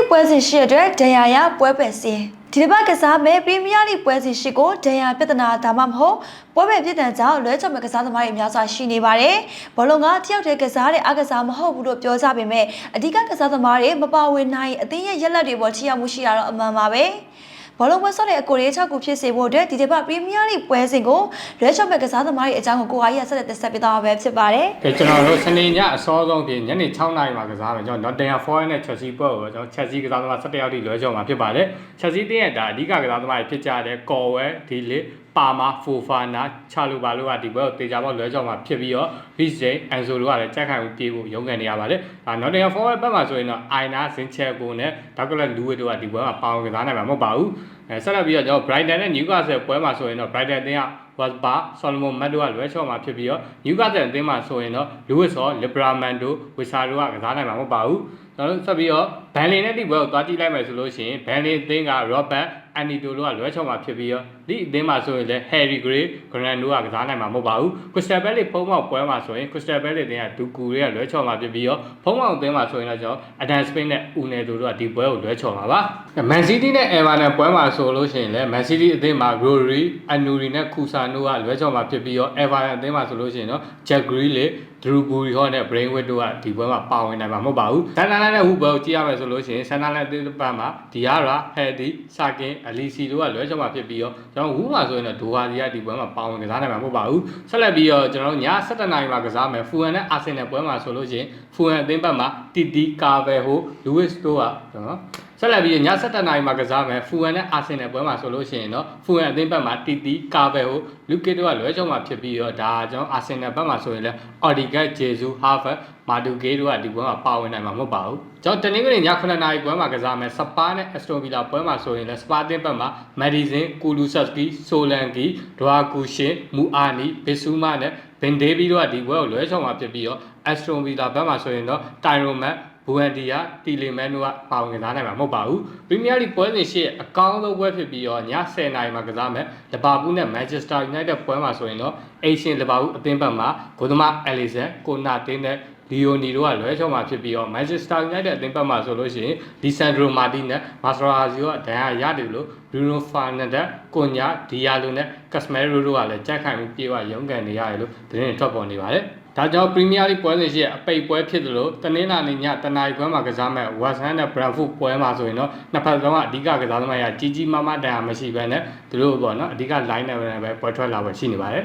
ပွဲစဉ်ရှိတဲ့ဒဏ်ရာရပွဲပယ်စင်ဒီတစ်ပတ်ကစားမဲ့ပရီးမီးယားလိပွဲစဉ်ရှိကိုဒဏ်ရာပြဿနာဒါမှမဟုတ်ပွဲပယ်ပြစ်ဒဏ်ကြောင့်လွဲချော်မဲ့ကစားသမားတွေအများစွာရှိနေပါတယ်။ဘောလုံးကတယောက်တည်းကစားတဲ့အကစားမဟုတ်ဘူးလို့ပြောကြပေမဲ့အဓိကကစားသမားတွေမပါဝင်နိုင်အသင်းရဲ့ရက်လက်တွေပေါ်ထိရောက်မှုရှိတာတော့အမှန်ပါပဲ။ဘောလုံးပွဲဆော့တဲ့အကိုရေး6ခုဖြစ်စေဖို့အတွက်ဒီတစ်ပတ်ပရီးမီးယားလိပွဲစဉ်ကိုလွဲချော်မဲ့ကစားသမားတွေအကြောင်းကိုအားရဆက်သက်ဆက်ပေးသွားမှာပဲဖြစ်ပါတယ်။ကျွန်တော်တို့စနေညအစောဆုံးဖြစ်ညနေ6နာရီမှာကစားမယ်ကျွန်တော် Nottingham Forest နဲ့ Chelsea ပွဲကိုကျွန်တော် Chelsea ကစားသမား17ယောက်ထိလွဲချော်မှာဖြစ်ပါတယ်။ Chelsea တင်းရဲ့ဒါအဓိကကစားသမားတွေဖြစ်ကြတဲ့ Colwell ဒီလစ်ပါမာဖိုဖာနာချာလူဘာလို့ကဒီဘက်ကိုတေချာပေါက်လွဲချော်မှာဖြစ်ပြီးတော့ Vijay Anzo တို့ကလည်းကြက်ခိုင်မှုပြေးဖို့ရုန်းကန်နေရပါတယ်။ဒါ Nottingham Forest ဘက်မှာဆိုရင်တော့ Aina Zinchenko နဲ့ Douglas Luiz တို့ကဒီဘက်မှာပေါင်ကစားနိုင်မှာမဟုတ်ပါဘူး။ဆက်လက်ပြီးတော့ကျွန်တော် Brighton နဲ့ Newcastle ပွဲမှာဆိုရင်တော့ Brighton အသင်းက Waspa Solomon Matt တို့ကလွဲချော်မှာဖြစ်ပြီးတော့ Newcastle အသင်းမှာဆိုရင်တော့ Lewis Hall Librahman တို့ Wisa တို့ကကစားနိုင်မှာမဟုတ်ပါဘူး။ကျွန်တော်ဆက်ပြီးတော့ Burnley နဲ့ဒီပွဲကိုသွားကြည့်လိုက်မယ်ဆိုလို့ရှိရင် Burnley အသင်းက Robert Anito တို့ကလွဲချော်မှာဖြစ်ပြီးတော့ဒီအသင်းမှာဆိုရင်လည်း Harry Gray Grant တို့ကကစားနိုင်မှာမဟုတ်ပါဘူး Crystal Palace ဖုံးမောက်ပွဲမှာဆိုရင် Crystal Palace အသင်းကဒူကူတွေကလွဲချော်မှာဖြစ်ပြီးတော့ဖုံးမောက်အသင်းမှာဆိုရင်တော့ကျွန်တော် Adam Spain နဲ့ Unai တို့ကဒီပွဲကိုလွဲချော်မှာပါ Man City နဲ့ Everton ပွဲမှာဆိုလို့ရှိရင်လည်း Man City အသင်းမှာ Rory Anuri နဲ့ Kusa တို့ကလွဲချော်မှာဖြစ်ပြီးတော့ Everton အသင်းမှာဆိုလို့ရှိရင်တော့ Jack Grealish Drew Bury Hall နဲ့ Braithwaite တို့ကဒီပွဲမှာပါဝင်နိုင်မှာမဟုတ်ပါဘူး Sunderland နဲ့ Hooper ကိုကြည့်ရမယ်ဆိုလို့ရှိရင် Sunderland အသင်းဘက်မှာ Diarra Heady Sakin Alisi တို့ကလွဲချော်မှာဖြစ်ပြီးတော့ကျွန်တော် Hooper ဆိုရင်တော့ Doha စီကဒီပွဲမှာပါဝင်ကစားနိုင်မှာမဟုတ်ပါဘူးဆက်လက်ပြီးတော့ကျွန်တော်တို့ည7:00နာရီမှာကစားမယ် Fulham နဲ့ Arsenal ပွဲမှာဆိုလို့ရှိရင် Fulham အသင်းဘက်မှာ Titi Carvalho Lewis တို့ကကျွန်တော်ဆက်လက်ပြီးည7:00နာရီမှာကစားမယ် Fulham နဲ့ Arsenal ပွဲမှာဆိုလို့ရှိရင်တော့ Fulham အသင်းဘက်မှာ Titi Carvalho Luke တို့ကလွဲချော်မှာဖြစ်ပြီးတော့ဒါကျွန်တော် Arsenal ဘက်မှာဆိုရင်လည်း Odegaard Jesus Harvard Madueke တို့ကဒီပွဲမှာပါဝင်နိုင်မှာမဟုတ်ပါဘူးကျွန်တော်တနင်္ဂနွေည9:00နာရီပွဲမှာကစားမယ် Spurs နဲ့ Aston Villa ပွဲမှာဆိုရင်လည်း Spurs အသင်းဘက်မှာ Madison Kulusevski Solanke Dwakushin Muani Bissouma နဲ့ Ben Davies တို့ကဒီပွဲကိုလွဲချော်မှာဖြစ်ပြီးတော့ Aston Villa ဘက်မှာဆိုရင်တော့ Tyrone Buendia Tielemans တို့ကပါဝင်ကစားနိုင်မှာမဟုတ်ပါဘူး Premier League ပွဲစဉ်ရှိအကောင်းဆုံးပွဲဖြစ်ပြီးတော့ည10:00နာရီမှာကစားမယ် Liverpool နဲ့ Manchester United ပွဲမှာဆိုရင်တော့ Asian Liverpool အသင်းဘက်မှာ ဂိုးသမား Alisson Konate နဲ့ Leone တို့ကလွဲချော်မှာဖြစ်ပြီးတော့ Manchester United အသင်းဘက်မှာဆိုလို့ရှိရင် Lisandro Martinez နဲ့ Masraoui တို့ကဒဏ်ရာရတယ်လို့ Bruno Fernandes, Konya, Diallo နဲ့ Casemiro တို့ကလည်းကြက်ခိုင်မှုပြေဝရုန်းကန်နေရတယ်လို့သတင်းထွက်ပေါ်နေပါတယ်ဒါကြောင့် Premier League ပွဲစဉ်ရှိအပိတ်ပွဲဖြစ်တယ်လို့တနင်္လာနေ့ညတနာရီခွဲမှာကစားမဲ့ West Ham နဲ့ Brentford ပွဲမှာဆိုရင်တော့နှစ်ဖက်လုံးကအဓိကကစားသမားရကြီးကြီးမားမားတန်ရာမရှိဘဲနဲ့သူတို့ပေါ့နော်အဓိက line နဲ့ပဲပွဲထွက်လာပဲရှိနေပါတယ်